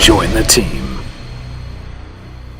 Join the team.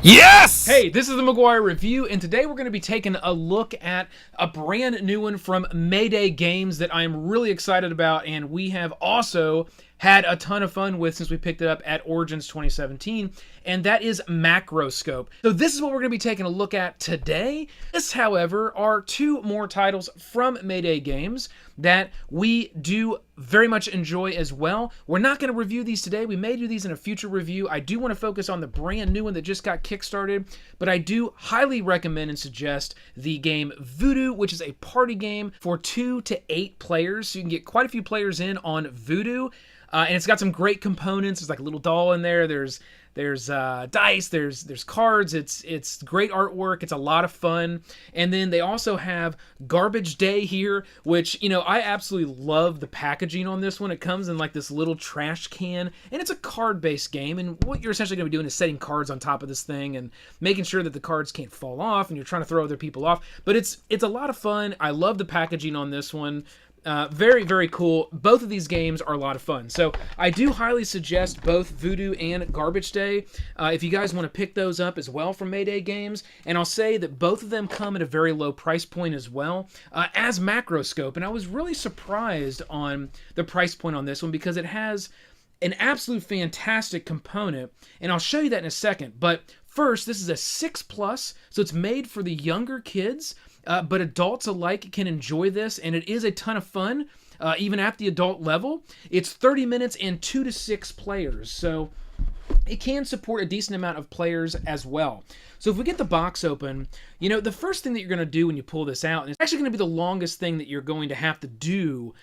Yes! Hey, this is the McGuire Review, and today we're going to be taking a look at a brand new one from Mayday Games that I'm really excited about, and we have also had a ton of fun with since we picked it up at Origins 2017, and that is Macroscope. So this is what we're going to be taking a look at today. This, however, are two more titles from Mayday Games that we do very much enjoy as well. We're not going to review these today. We may do these in a future review. I do want to focus on the brand new one that just got kickstarted, but I do highly recommend and suggest the game Voodoo, which is a party game for 2 to 8 players. So you can get quite a few players in on Voodoo. And it's got some great components. There's like a little doll in there. There's dice. There's cards. It's great artwork. It's a lot of fun. And then they also have Garbage Day here, which, you know, I absolutely love the packaging on this one. It comes in like this little trash can, and it's a card-based game. And what you're essentially going to be doing is setting cards on top of this thing and making sure that the cards can't fall off, and you're trying to throw other people off. But it's a lot of fun. I love the packaging on this one. Very, very cool. Both of these games are a lot of fun. So I do highly suggest both Voodoo and Garbage Day if you guys want to pick those up as well from Mayday Games. And I'll say that both of them come at a very low price point as well as Macroscope. And I was really surprised on the price point on this one because it has an absolute fantastic component. And I'll show you that in a second. But first, this is a 6+, so it's made for the younger kids. But adults alike can enjoy this, and it is a ton of fun, even at the adult level. It's 30 minutes and 2 to 6 players, so it can support a decent amount of players as well. So if we get the box open, you know, the first thing that you're going to do when you pull this out, and it's actually going to be the longest thing that you're going to have to do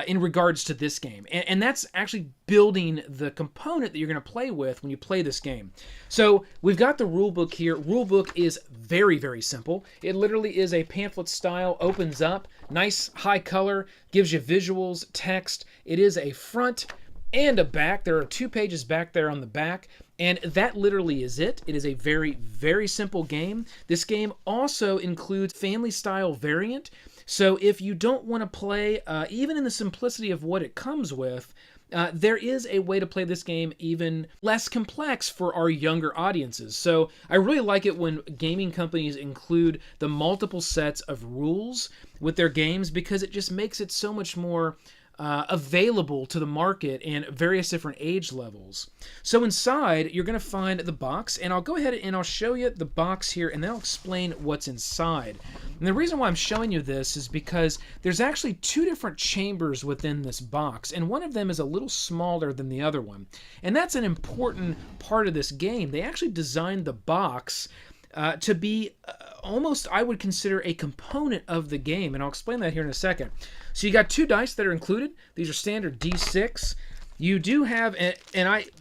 in regards to this game. And that's actually building the component that you're going to play with when you play this game. So we've got the rulebook here. Rulebook is very, very simple. It literally is a pamphlet style, opens up, nice high color, gives you visuals, text. It is a front and a back. There are 2 pages back there on the back. And that literally is it. It is a very, very simple game. This game also includes family style variant. So if you don't want to play, even in the simplicity of what it comes with, there is a way to play this game even less complex for our younger audiences. So I really like it when gaming companies include the multiple sets of rules with their games because it just makes it so much more available to the market and various different age levels. So inside, you're going to find the box, and I'll go ahead and I'll show you the box here, and then I'll explain what's inside. And the reason why I'm showing you this is because there's actually 2 different chambers within this box, and one of them is a little smaller than the other one. And that's an important part of this game. They actually designed the box to be almost, I would consider, a component of the game, and I'll explain that here in a second. So you got 2 dice that are included. These are standard D6. You do have,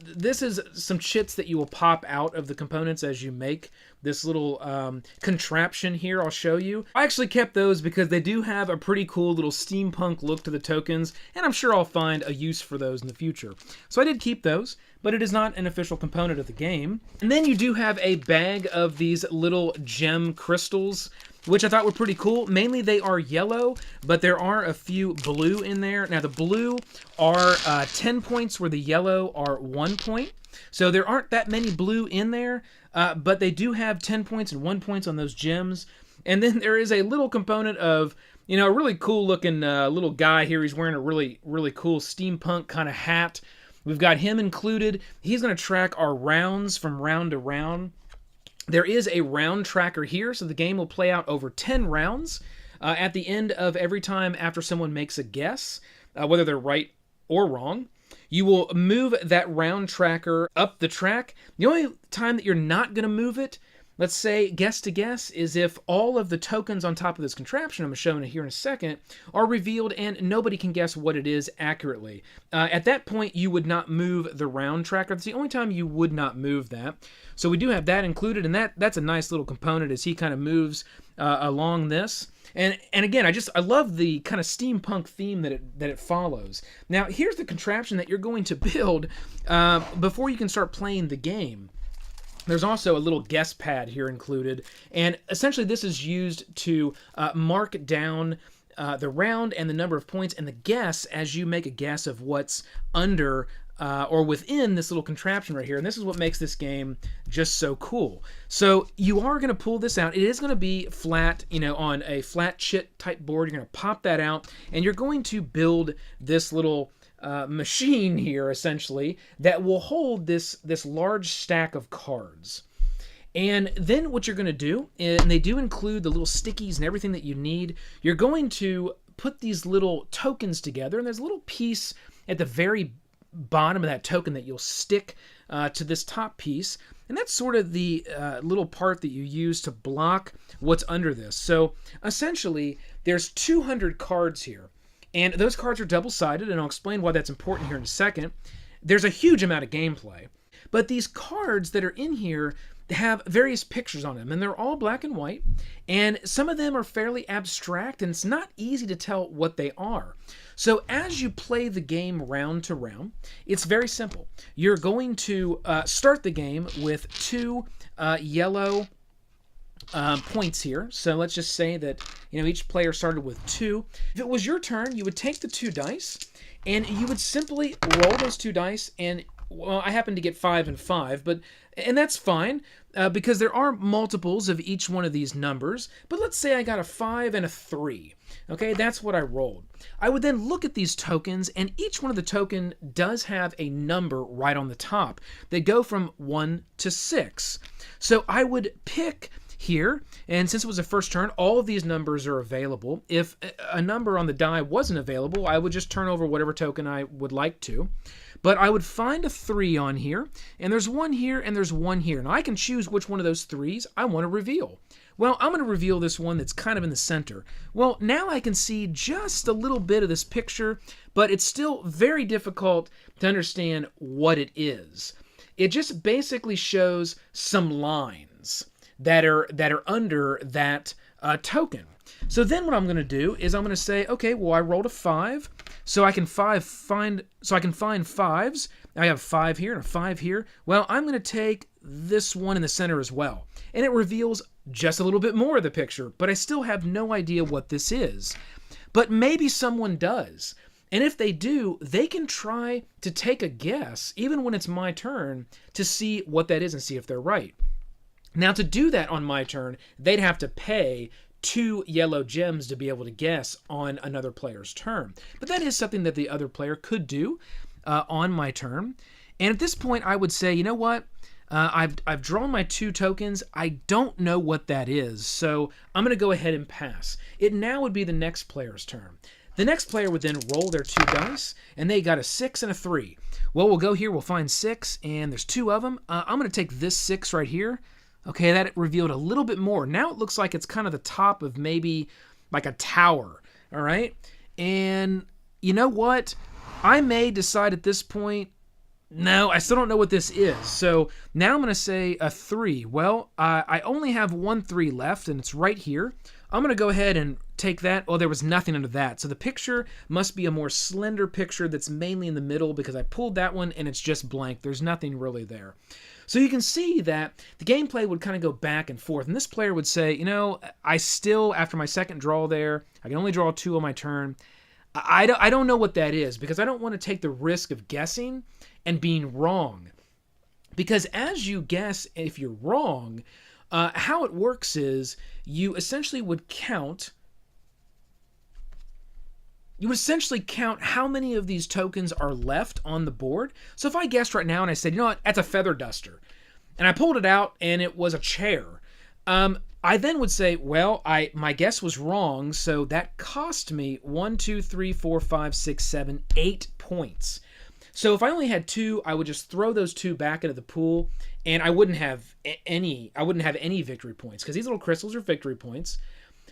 this is some chits that you will pop out of the components as you make this little contraption here I'll show you. I actually kept those because they do have a pretty cool little steampunk look to the tokens, and I'm sure I'll find a use for those in the future. So I did keep those, but it is not an official component of the game. And then you do have a bag of these little gem crystals, which I thought were pretty cool. Mainly they are yellow, but there are a few blue in there. Now the blue are 10 points where the yellow are 1 point. So there aren't that many blue in there, but they do have 10 points and 1 point on those gems. And then there is a little component of, you know, a really cool looking little guy here. He's wearing a really, really cool steampunk kind of hat. We've got him included. He's going to track our rounds from round to round. There is a round tracker here, so the game will play out over 10 rounds at the end of every time after someone makes a guess, whether they're right or wrong. You will move that round tracker up the track. The only time that you're not going to move it, let's say guess to guess, is if all of the tokens on top of this contraption, I'm showing it here in a second, are revealed and nobody can guess what it is accurately. At that point, you would not move the round tracker. That's the only time you would not move that. So we do have that included, and that's a nice little component as he kind of moves along this. And again, I love the kind of steampunk theme that it follows. Now, here's the contraption that you're going to build before you can start playing the game. There's also a little guess pad here included, and essentially this is used to mark down the round and the number of points and the guess as you make a guess of what's under or within this little contraption right here. And this is what makes this game just so cool. So you are going to pull this out. It is going to be flat, you know, on a flat chit type board. You're going to pop that out, and you're going to build this little machine here, essentially, that will hold this large stack of cards. And then what you're going to do, and they do include the little stickies and everything that you need, you're going to put these little tokens together, and there's a little piece at the very bottom of that token that you'll stick to this top piece, and that's sort of the little part that you use to block what's under this. So essentially, there's 200 cards here, and those cards are double-sided, and I'll explain why that's important here in a second. There's a huge amount of gameplay, but these cards that are in here have various pictures on them, and they're all black and white, and some of them are fairly abstract, and it's not easy to tell what they are. So as you play the game round to round, it's very simple. You're going to start the game with 2 yellow points here. So let's just say that, you know, each player started with 2. If it was your turn, you would take the 2 dice, and you would simply roll those 2 dice, and well, I happen to get 5 and 5, and that's fine because there are multiples of each one of these numbers. But let's say I got a 5 and a 3. Okay, that's what I rolled. I would then look at these tokens, and each one of the token does have a number right on the top. They go from 1 to 6. So I would pick here, and since it was a first turn, all of these numbers are available. If a number on the die wasn't available, I would just turn over whatever token I would like to. But I would find a 3 on here, and there's 1 here, and there's 1 here. Now I can choose which one of those 3s I want to reveal. Well, I'm going to reveal this one that's kind of in the center. Well, now I can see just a little bit of this picture, but it's still very difficult to understand what it is. It just basically shows some lines that are under that token. So then what I'm going to do is I'm going to say, okay, well, I rolled a 5, so I can find 5s. I have 5 here and a 5 here. Well, I'm going to take this one in the center as well, and it reveals just a little bit more of the picture, but I still have no idea what this is. But maybe someone does, and if they do, they can try to take a guess, even when it's my turn, to see what that is and see if they're right. Now, to do that on my turn, they'd have to pay 2 yellow gems to be able to guess on another player's turn. But that is something that the other player could do on my turn. And at this point, I would say, you know what? I've drawn my 2 tokens. I don't know what that is, so I'm going to go ahead and pass. It now would be the next player's turn. The next player would then roll their 2 dice, and they got a 6 and a 3. Well, we'll go here. We'll find 6, and there's 2 of them. I'm going to take this 6 right here. Okay, that revealed a little bit more. Now it looks like it's kind of the top of maybe like a tower, all right? And you know what? I may decide at this point, no, I still don't know what this is. So now I'm going to say a 3. Well, I only have 1 3 left, and it's right here. I'm going to go ahead and take that. Oh, there was nothing under that. So the picture must be a more slender picture that's mainly in the middle because I pulled that one, and it's just blank. There's nothing really there. So you can see that the gameplay would kind of go back and forth. And this player would say, you know, I still, after my second draw there, I can only draw 2 on my turn. I don't know what that is because I don't want to take the risk of guessing and being wrong. Because as you guess, if you're wrong, how it works is you essentially would count... You would essentially count how many of these tokens are left on the board. So if I guessed right now and I said, you know what, that's a feather duster, and I pulled it out and it was a chair, I then would say, well, my guess was wrong, so that cost me 1, 2, 3, 4, 5, 6, 7, 8 points. So if I only had 2, I would just throw those 2 back into the pool, and I wouldn't have any victory points because these little crystals are victory points.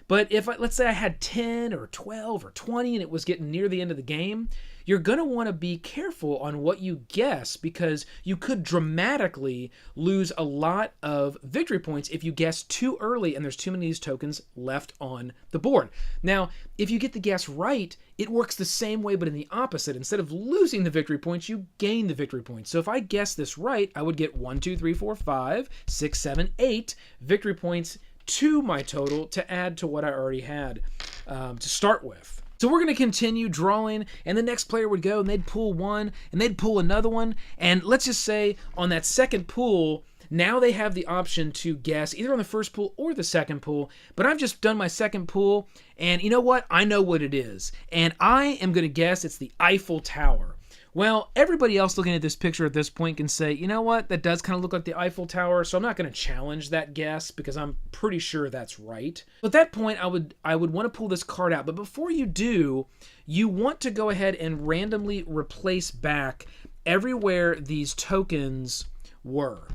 But if, let's say I had 10 or 12 or 20 and it was getting near the end of the game, you're going to want to be careful on what you guess because you could dramatically lose a lot of victory points if you guess too early and there's too many of these tokens left on the board. Now, if you get the guess right, it works the same way but in the opposite. Instead of losing the victory points, you gain the victory points. So if I guess this right, I would get 1, 2, 3, 4, 5, 6, 7, 8 victory points to my total to add to what I already had to start with. So we're going to continue drawing, and the next player would go, and they'd pull one, and they'd pull another one, and let's just say on that second pull, now they have the option to guess either on the first pull or the second pull, but I've just done my second pull, and you know what? I know what it is, and I am going to guess it's the Eiffel Tower. Well, everybody else looking at this picture at this point can say, you know what, that does kind of look like the Eiffel Tower, so I'm not going to challenge that guess because I'm pretty sure that's right. At that point, I would want to pull this card out, but before you do, you want to go ahead and randomly replace back everywhere these tokens were.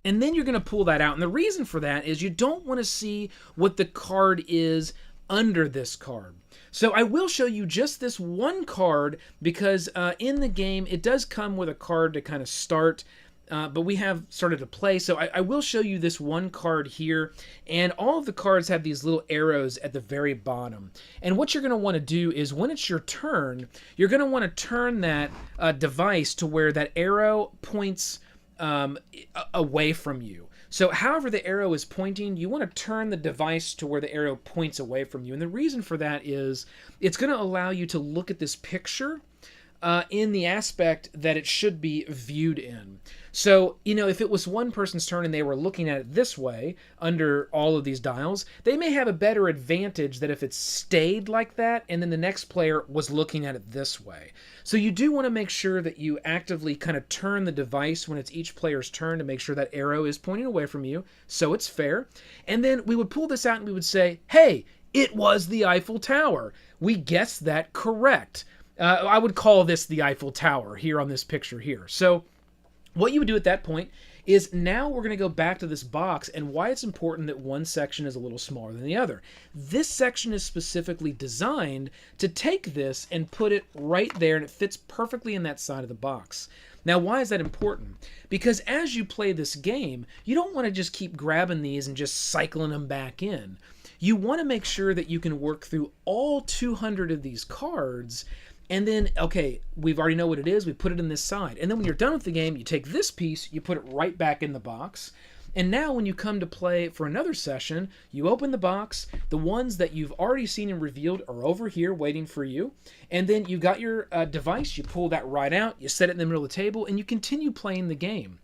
And then you're going to pull that out, and the reason for that is you don't want to see what the card is under this card. So I will show you just this one card because in the game it does come with a card to kind of start, but we have started to play. So I will show you this one card here, and all of the cards have these little arrows at the very bottom. And what you're going to want to do is when it's your turn, you're going to want to turn that device to where that arrow points away from you. So however the arrow is pointing, you want to turn the device to where the arrow points away from you. And the reason for that is it's going to allow you to look at this picture in the aspect that it should be viewed in. So, you know, if it was one person's turn and they were looking at it this way under all of these dials, they may have a better advantage than if it stayed like that and then the next player was looking at it this way. So you do want to make sure that you actively kind of turn the device when it's each player's turn to make sure that arrow is pointing away from you, so it's fair. And then we would pull this out and we would say, hey, it was the Eiffel Tower. We guessed that correct. I would call this the Eiffel Tower here on this picture here. So what you would do at that point is now we're going to go back to this box and why it's important that one section is a little smaller than the other. This section is specifically designed to take this and put it right there, and it fits perfectly in that side of the box. Now, why is that important? Because as you play this game, you don't want to just keep grabbing these and just cycling them back in. You want to make sure that you can work through all 200 of these cards. And then, okay, we've already know what it is. We put it in this side. And then when you're done with the game, you take this piece, you put it right back in the box. And now when you come to play for another session, you open the box. The ones that you've already seen and revealed are over here waiting for you. And then you got your device. You pull that right out. You set it in the middle of the table, and you continue playing the game.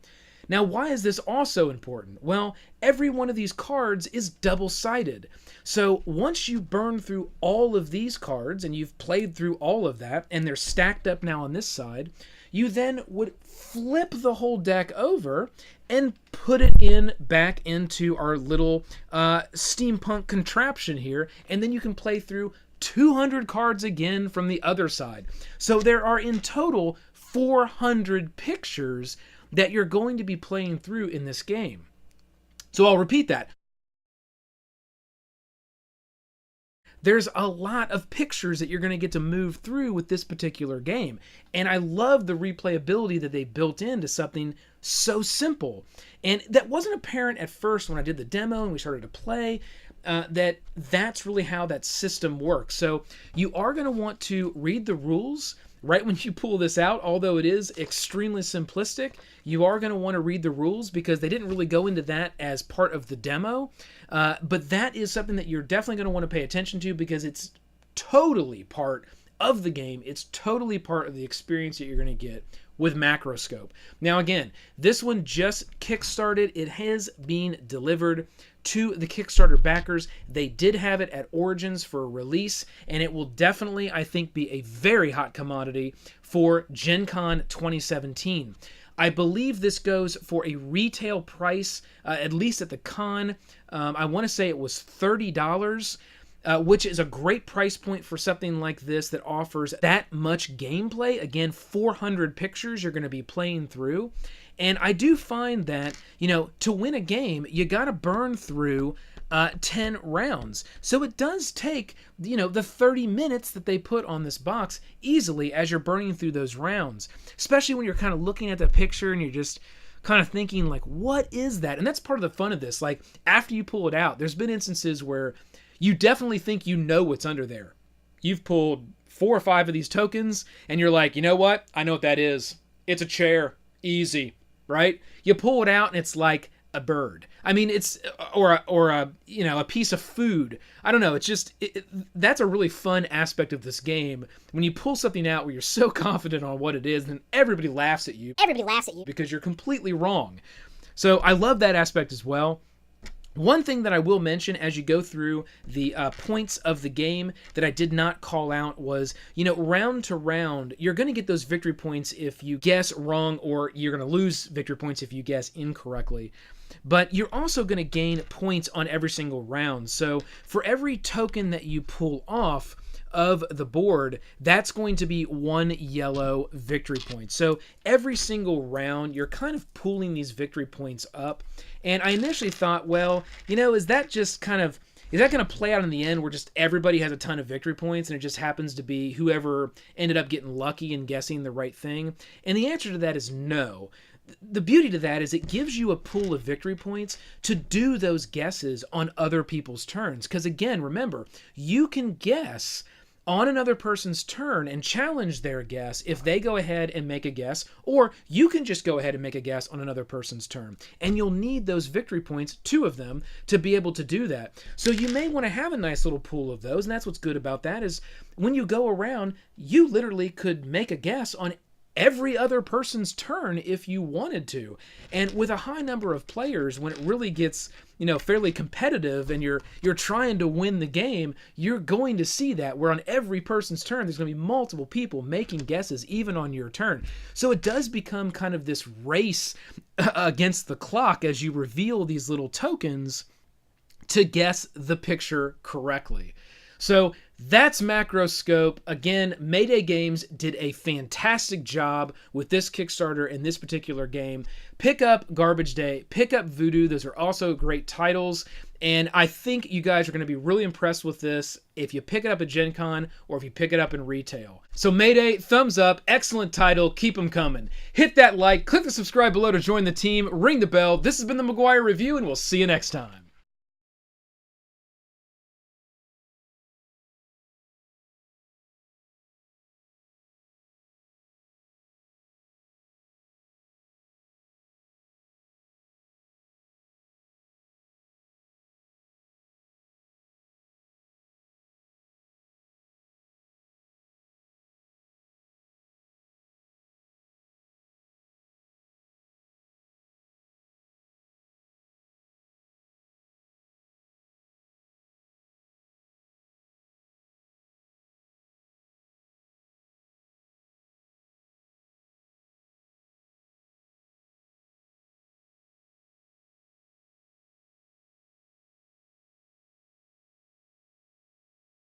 Now, why is this also important? Well, every one of these cards is double-sided. So once you burn through all of these cards, and you've played through all of that, and they're stacked up now on this side, you then would flip the whole deck over and put it back into our little steampunk contraption here, and then you can play through 200 cards again from the other side. So there are in total 400 pictures that you're going to be playing through in this game. So I'll repeat that. There's a lot of pictures that you're going to get to move through with this particular game. And I love the replayability that they built into something so simple. And that wasn't apparent at first when I did the demo and we started to play, that's really how that system works. So you are going to want to read the rules right when you pull this out. Although it is extremely simplistic, you are going to want to read the rules because they didn't really go into that as part of the demo. But that is something that you're definitely going to want to pay attention to because it's totally part of the game. It's totally part of the experience that you're going to get with Macroscope. Now again, this one just kickstarted. It has been delivered to the Kickstarter backers. They did have it at Origins for release, and it will definitely, I think, be a very hot commodity for Gen Con 2017. I believe this goes for a retail price, at least at the con. I want to say it was $30. Which is a great price point for something like this that offers that much gameplay. Again, 400 pictures you're going to be playing through. And I do find that, you know, to win a game, you got to burn through 10 rounds. So it does take, you know, the 30 minutes that they put on this box easily as you're burning through those rounds. Especially when you're kind of looking at the picture and you're just kind of thinking, like, what is that? And that's part of the fun of this. Like, after you pull it out, there's been instances where you definitely think you know what's under there. You've pulled 4 or 5 of these tokens, and you're like, you know what? I know what that is. It's a chair. Easy, right? You pull it out, and it's like, a bird. I mean, it's or a a piece of food. I don't know. It's just that's a really fun aspect of this game when you pull something out where you're so confident on what it is, and then everybody laughs at you. Everybody laughs at you because you're completely wrong. So I love that aspect as well. One thing that I will mention as you go through the points of the game that I did not call out was, round to round, you're going to get those victory points if you guess wrong, or you're going to lose victory points if you guess incorrectly. But you're also going to gain points on every single round. So for every token that you pull off of the board, that's going to be 1 yellow victory point. So every single round, you're kind of pulling these victory points up. And I initially thought, well, is that going to play out in the end where just everybody has a ton of victory points and it just happens to be whoever ended up getting lucky and guessing the right thing? And the answer to that is no. The beauty to that is it gives you a pool of victory points to do those guesses on other people's turns. Because again, remember, you can guess on another person's turn and challenge their guess if they go ahead and make a guess, or you can just go ahead and make a guess on another person's turn. And you'll need those victory points, 2 of them, to be able to do that. So you may want to have a nice little pool of those, and that's what's good about that is when you go around, you literally could make a guess on every other person's turn if you wanted to. And with a high number of players, when it really gets fairly competitive and you're trying to win the game, you're going to see that where on every person's turn there's going to be multiple people making guesses even on your turn. So it does become kind of this race against the clock as you reveal these little tokens to guess the picture correctly. So that's Macroscope. Again, Mayday Games did a fantastic job with this Kickstarter and this particular game. Pick up Garbage Day, pick up Voodoo. Those are also great titles. And I think you guys are going to be really impressed with this if you pick it up at Gen Con or if you pick it up in retail. So Mayday, thumbs up, excellent title, keep them coming. Hit that like, click the subscribe below to join the team, ring the bell. This has been the McGuire Review, and we'll see you next time.